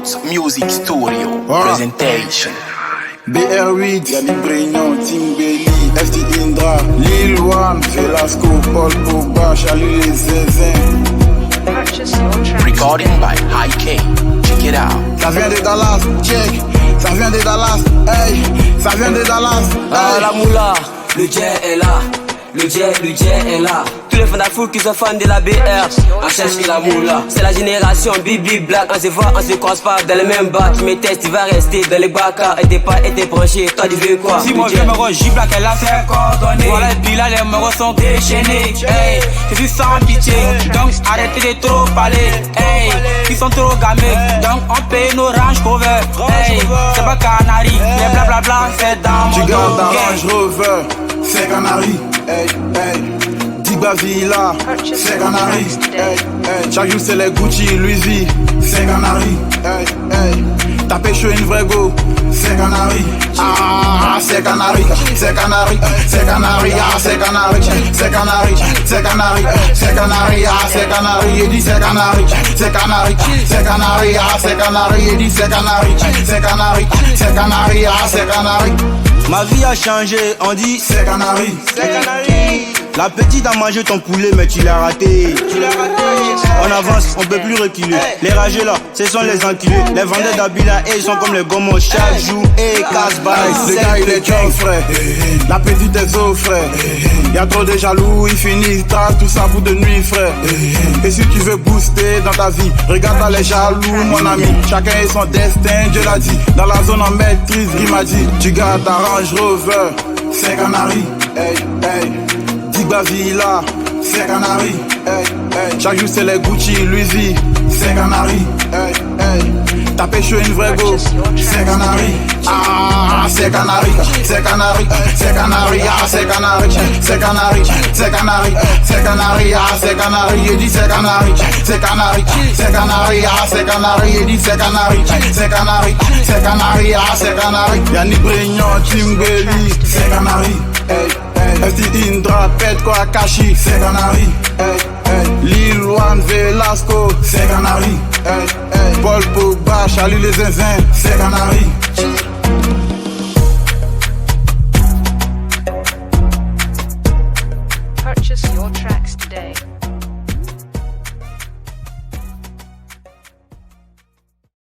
Roots Music Studio Presentation. BR8, Yannick Brignon, Tim Belly, FT Indra, Lil One, Velasco, Paul Pogba, Charlie les Zinzin. Recording by High K. Check it out. Ça vient de Dallas, check. Ça vient de Dallas, hey. Ça vient de Dallas, hey. Ah la moula, le jet est là. Le jet est là. Tous les fans de la foule qui sont fans de la BR, on cherche la moula. C'est la génération Bibi Black. On se voit, on se croise pas dans les mêmes bacs. Mes tests, tu vas rester dans les bacs. Et t'es pas été branché, toi tu veux quoi? Si mon vieux me J Black, elle a fait coordonner. Voilà, et puis là, les morts sont déchaînés. Hey, je suis sans pitié. Donc arrêtez de trop parler. Hey, ils sont trop gamés. Donc on paye nos Range Rover. Hey, c'est pas Canary. Les blablabla, c'est dans mon Tu gardes ta dos. Range Rover, c'est Canary. Hey, hey. Digba Villa, c'est Canary. Hey, hey. Chaque jour c'est les Gucci, Louis V, c'est Canary. Hey, hey. T'as pêché une vraie go, c'est Canary. Ah, c'est Canary, c'est Canary, c'est Canary, ah, c'est Canary, c'est Canary, c'est Canary, c'est Canary, ah, c'est Canary, il dit c'est Canary, c'est Canary, c'est Canary, ah, c'est Canary, il dit c'est Canary, c'est Canary, c'est Canary, ah, c'est Canary. Ma vie a changé, on dit C'est Canary, c'est Canary. la petite a mangé ton poulet mais tu l'as raté. On avance, on peut plus reculer. Les rageux là, ce sont les enculés. Les vendeurs d'Abila, ils sont comme les gomos chaque jour. Et casse-balle, Le gars il est trop frère. La petite est au frère. Y'a trop de jaloux, ils finissent tard, tout ça pour de nuit frère. Et si tu veux booster dans ta vie, regarde dans les jaloux mon ami. Chacun est son destin, Dieu l'a dit. Dans la zone en maîtrise, il m'a dit. Tu gardes ta Range Rover, c'est Canary. Hey, hey. Digba Villa, c'est Canary. Hey, hey. Chaque jour c'est les Gucci, Louis V, c'est Canary. Hey, hey. T'as pêché une vraie go, c'est Canary. Ah, c'est Canary, c'est Canary, c'est Canary, ah, c'est Canary, c'est Canary, c'est Canary, c'est Canary, ah, c'est Canary, il dit c'est Canary, c'est Canary, c'est Canary, ah, c'est Canary, il dit c'est Canary, c'est Canary, c'est Canary, ah, c'est Canary. Yannick Brignon, Tim Belly, c'est Canary. Hey, hey. FT Indra, Pet quoi Kashi, c'est Canary. Hey, hey. Lil One, Velasco, c'est Canary. Hey, hey. Paul Pogba, Charlie les Zinzin, c'est Canary.